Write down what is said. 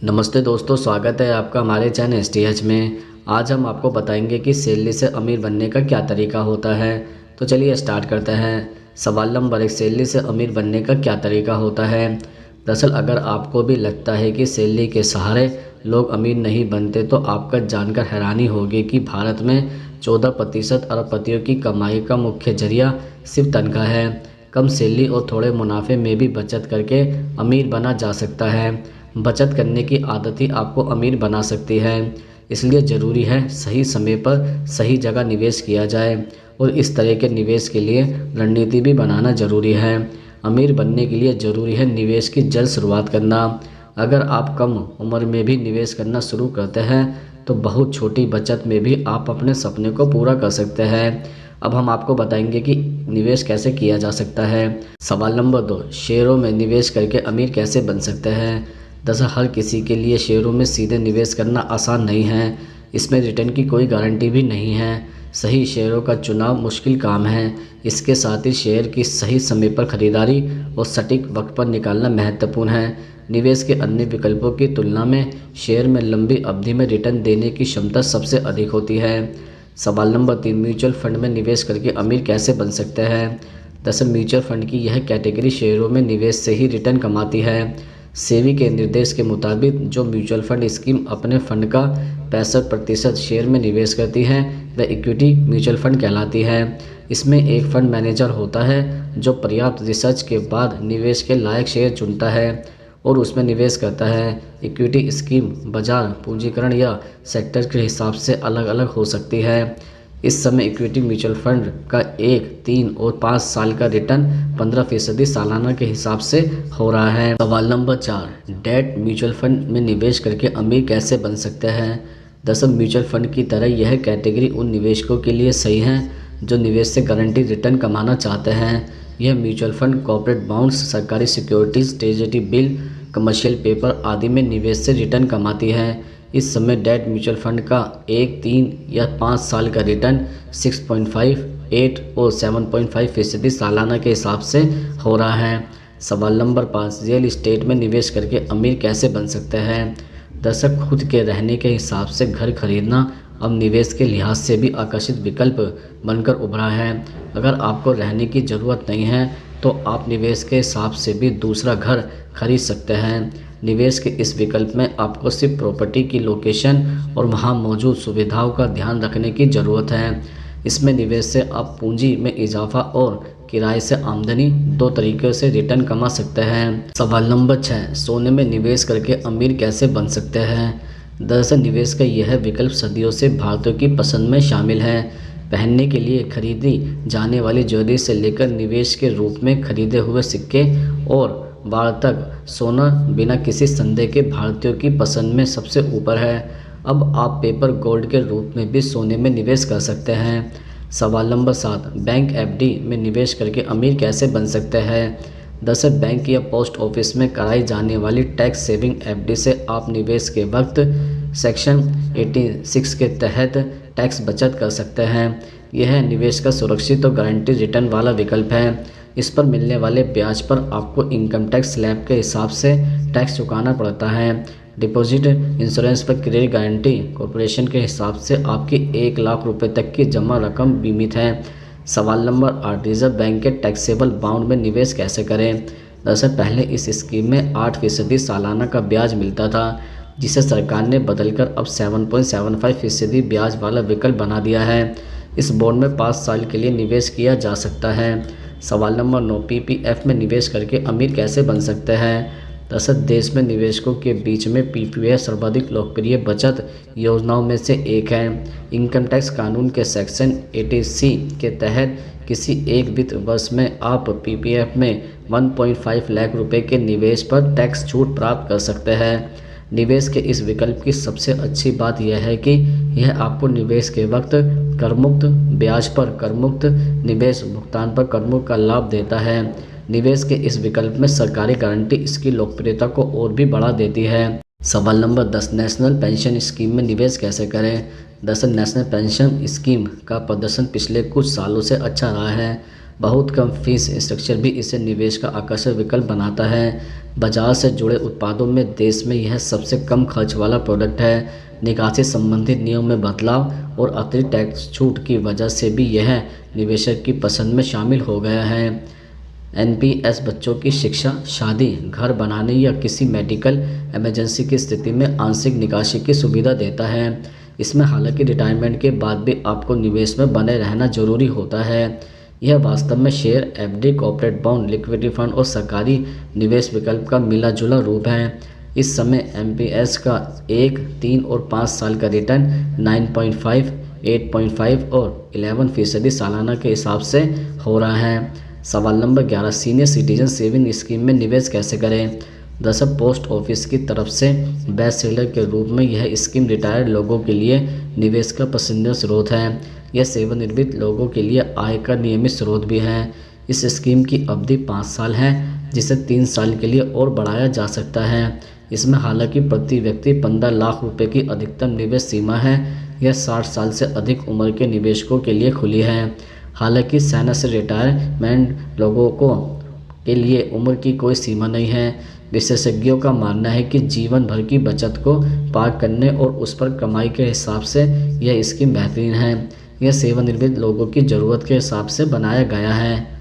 नमस्ते दोस्तों, स्वागत है आपका हमारे चैनल एसटीएच में। आज हम आपको बताएंगे कि सैलरी से अमीर बनने का क्या तरीका होता है। तो चलिए स्टार्ट करते हैं। सवाल नंबर 1, सैलरी से अमीर बनने का क्या तरीका होता है। दरअसल अगर आपको भी लगता है कि सैलरी के सहारे लोग अमीर नहीं बनते तो आपका जानकर हैरानी होगी कि भारत में 14% अरबपतियों की कमाई का मुख्य जरिया सिर्फ तनख्वाह है। कम सैलरी और थोड़े मुनाफे में भी बचत करके अमीर बना जा सकता है। बचत करने की आदत ही आपको अमीर बना सकती है। इसलिए ज़रूरी है सही समय पर सही जगह निवेश किया जाए और इस तरह के निवेश के लिए रणनीति भी बनाना ज़रूरी है। अमीर बनने के लिए ज़रूरी है निवेश की जल्द शुरुआत करना। अगर आप कम उम्र में भी निवेश करना शुरू करते हैं तो बहुत छोटी बचत में भी आप अपने सपने को पूरा कर सकते हैं। अब हम आपको बताएंगे कि निवेश कैसे किया जा सकता है। सवाल नंबर 2, शेयरों में निवेश करके अमीर कैसे बन सकते हैं। दरअसल हर किसी के लिए शेयरों में सीधे निवेश करना आसान नहीं है। इसमें रिटर्न की कोई गारंटी भी नहीं है। सही शेयरों का चुनाव मुश्किल काम है। इसके साथ ही शेयर की सही समय पर खरीदारी और सटीक वक्त पर निकालना महत्वपूर्ण है। निवेश के अन्य विकल्पों की तुलना में शेयर में लंबी अवधि में रिटर्न देने की क्षमता सबसे अधिक होती है। सवाल नंबर 3, म्यूचुअल फंड में निवेश करके अमीर कैसे बन सकते हैं। दरअसल म्यूचुअल फंड की यह कैटेगरी शेयरों में निवेश से ही रिटर्न कमाती है। सेबी के निर्देश के मुताबिक जो म्यूचुअल फंड स्कीम अपने फंड का 65% शेयर में निवेश करती है वह इक्विटी म्यूचुअल फंड कहलाती है। इसमें एक फंड मैनेजर होता है जो पर्याप्त रिसर्च के बाद निवेश के लायक शेयर चुनता है और उसमें निवेश करता है। इक्विटी स्कीम बाजार पूंजीकरण या सेक्टर के हिसाब से अलग अलग हो सकती है। इस समय इक्विटी म्यूचुअल फंड का 1, 3 और 5 साल का रिटर्न 15% सालाना के हिसाब से हो रहा है। सवाल नंबर 4, डेट म्यूचुअल फंड में निवेश करके अमीर कैसे बन सकते हैं। दरअसल म्यूचुअल फंड की तरह यह कैटेगरी उन निवेशकों के लिए सही है जो निवेश से गारंटी रिटर्न कमाना चाहते हैं। यह म्यूचुअल फंड कॉर्पोरेट बॉन्ड्स, सरकारी securities, treasury bill, commercial paper आदि में निवेश से रिटर्न कमाती है। इस समय डेट म्यूचुअल फंड का 1, 3 या 5 साल का रिटर्न 6.5, 8 और 7.5% सालाना के हिसाब से हो रहा है। सवाल नंबर 5, रियल इस्टेट में निवेश करके अमीर कैसे बन सकते हैं। दरअसल खुद के रहने के हिसाब से घर खरीदना अब निवेश के लिहाज से भी आकर्षित विकल्प बनकर उभरा है। अगर आपको रहने की ज़रूरत नहीं है तो आप निवेश के हिसाब से भी दूसरा घर खरीद सकते हैं। निवेश के इस विकल्प में आपको सिर्फ प्रॉपर्टी की लोकेशन और वहां मौजूद सुविधाओं का ध्यान रखने की ज़रूरत है। इसमें निवेश से आप पूंजी में इजाफा और किराए से आमदनी, दो तरीक़ों से रिटर्न कमा सकते हैं। सवाल नंबर 6, सोने में निवेश करके अमीर कैसे बन सकते हैं। दरअसल निवेश का यह विकल्प सदियों से भारतीयों की पसंद में शामिल है। पहनने के लिए खरीदी जाने वाली ज्वेलरी से लेकर निवेश के रूप में खरीदे हुए सिक्के और बार तक सोना बिना किसी संदेह के भारतीयों की पसंद में सबसे ऊपर है। अब आप पेपर गोल्ड के रूप में भी सोने में निवेश कर सकते हैं। सवाल नंबर 7, बैंक एफडी में निवेश करके अमीर कैसे बन सकते हैं। दरअसल बैंक या पोस्ट ऑफिस में कराई जाने वाली टैक्स सेविंग एफडी से आप निवेश के वक्त सेक्शन 86 के तहत टैक्स बचत कर सकते हैं। यह निवेश का सुरक्षित और गारंटी रिटर्न वाला विकल्प है। इस पर मिलने वाले ब्याज पर आपको इनकम टैक्स स्लैब के हिसाब से टैक्स चुकाना पड़ता है। डिपॉजिट इंश्योरेंस पर क्रेडिट गारंटी कॉर्पोरेशन के हिसाब से आपकी 1 लाख रुपए तक की जमा रकम बीमित है। सवाल नंबर 8, रिजर्व बैंक के टैक्सेबल बाउंड में निवेश कैसे करें। दरअसल पहले इस स्कीम में 8% सालाना का ब्याज मिलता था, जिसे सरकार ने बदलकर अब 7.75% ब्याज वाला विकल्प बना दिया है। इस बॉन्ड में 5 साल के लिए निवेश किया जा सकता है। सवाल नंबर 9, पीपीएफ में निवेश करके अमीर कैसे बन सकते हैं। दरअसल देश में निवेशकों के बीच में पीपीएफ सर्वाधिक लोकप्रिय बचत योजनाओं में से एक है। इनकम टैक्स कानून के सेक्शन 80C के तहत किसी एक वित्त वर्ष में आप पीपीएफ में 1.5 लाख रुपए के निवेश पर टैक्स छूट प्राप्त कर सकते हैं। निवेश के इस विकल्प की सबसे अच्छी बात यह है कि यह आपको निवेश के वक्त करमुक्त ब्याज पर करमुक्त निवेश भुगतान पर करमुक्त का लाभ देता है। निवेश के इस विकल्प में सरकारी गारंटी इसकी लोकप्रियता को और भी बढ़ा देती है। सवाल नंबर 10, नेशनल पेंशन स्कीम में निवेश कैसे करें। दरअसल नेशनल पेंशन स्कीम का प्रदर्शन पिछले कुछ सालों से अच्छा रहा है। बहुत कम फीस स्ट्रक्चर भी इसे निवेश का आकर्षक विकल्प बनाता है। बाजार से जुड़े उत्पादों में देश में यह सबसे कम खर्च वाला प्रोडक्ट है। निकासी संबंधित नियम में बदलाव और अतिरिक्त टैक्स छूट की वजह से भी यह निवेशक की पसंद में शामिल हो गया है। एनपीएस बच्चों की शिक्षा, शादी, घर बनाने या किसी मेडिकल इमरजेंसी की स्थिति में आंशिक निकासी की सुविधा देता है। इसमें हालांकि रिटायरमेंट के बाद भी आपको निवेश में बने रहना जरूरी होता है। यह वास्तव में share, FD, corporate bond, liquidity fund और सरकारी निवेश विकल्प का मिला जुला रूप है। इस समय एमपीएस का 1, 3 और 5 साल का रिटर्न 9.5, 8.5 और 11% सालाना के हिसाब से हो रहा है। सवाल number 11, senior citizen saving scheme में निवेश कैसे करें। दरअसल पोस्ट ऑफिस की तरफ से बेस्ट सेलर के रूप में यह स्कीम रिटायर्ड लोगों के लिए निवेश का पसंदीदा स्रोत है। यह सेवानिवृत्त लोगों के लिए आय का नियमित स्रोत भी है। इस स्कीम की अवधि 5 साल है, जिसे 3 साल के लिए और बढ़ाया जा सकता है। इसमें हालांकि प्रति व्यक्ति 15 लाख रुपए की अधिकतम निवेश सीमा है। यह 60 साल से अधिक उम्र के निवेशकों के लिए खुली है। हालांकि सेना से रिटायरमेंट लोगों के लिए उम्र की कोई सीमा नहीं है। विशेषज्ञों का मानना है कि जीवन भर की बचत को पार करने और उस पर कमाई के हिसाब से यह स्कीम बेहतरीन है। यह सेवानिवृत्त लोगों की ज़रूरत के हिसाब से बनाया गया है।